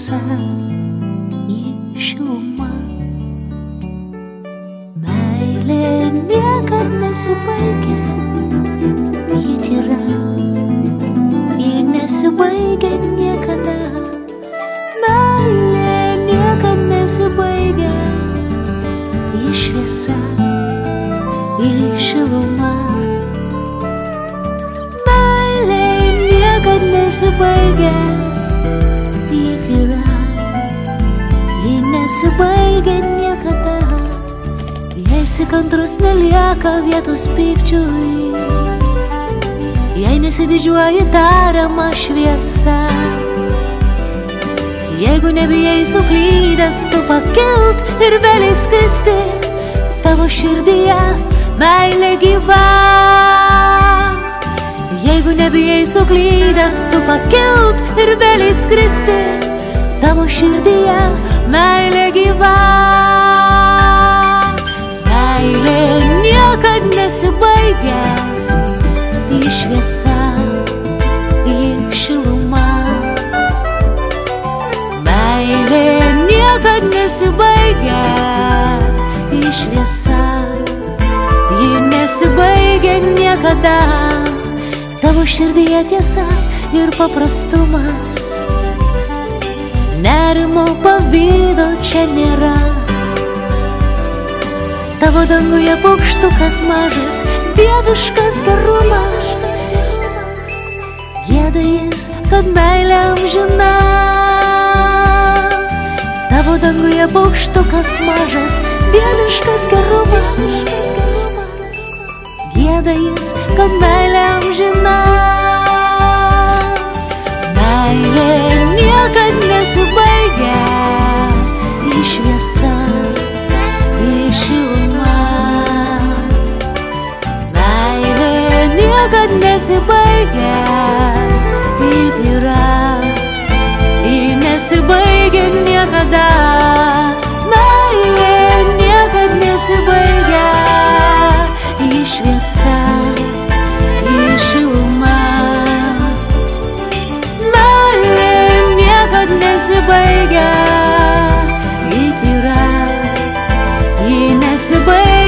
šviesa, ji šiluma. Meilė niekad nesibaigia, ji tyra, ji nesibaigia niekada. Meilė niekad nesibaigia, ji šviesa, ji šiluma. Meilė niekad nesibaigia, ji tyra, ji nesibaigia niekada. Jei esi kantrus, nelieka vietos pykčiui, jei nesididžiuoji tariama šviesa. Jeigu nebijai suklydęs tu pakilt ir vėl įskristi, tavo širdyje meilė gyva. Jeigu nebijai suklydęs tu pakilt ir vėl įskristi, tavo širdyje meilė gyva. Meilė niekad nesibaigia, ji šviesa, ji šiluma. Meilė niekad nesibaigia, ji šviesa, ji nesibaigia niekada. Tavo širdyje tiesa ir paprastumas, nerimo pavydo čia nėra. Tavo danguje paukštukas mažas, dieviškas gerumas. Gieda jis, kad meilė amžina. Tavo danguje paukštukas mažas, dieviškas gerumas. Gieda jis, kad meilė amžina. Meilė niekad nesibaigia, ji šviesa, ji šiluma. Meilė niekad nesibaigia, ji tyra, ji nesibaigia niekada. Meilė niekad nesibaigia, ji šviesa, ji šiluma. Meilė niekad nesibaigia, ji tyra, ji nesibaigia.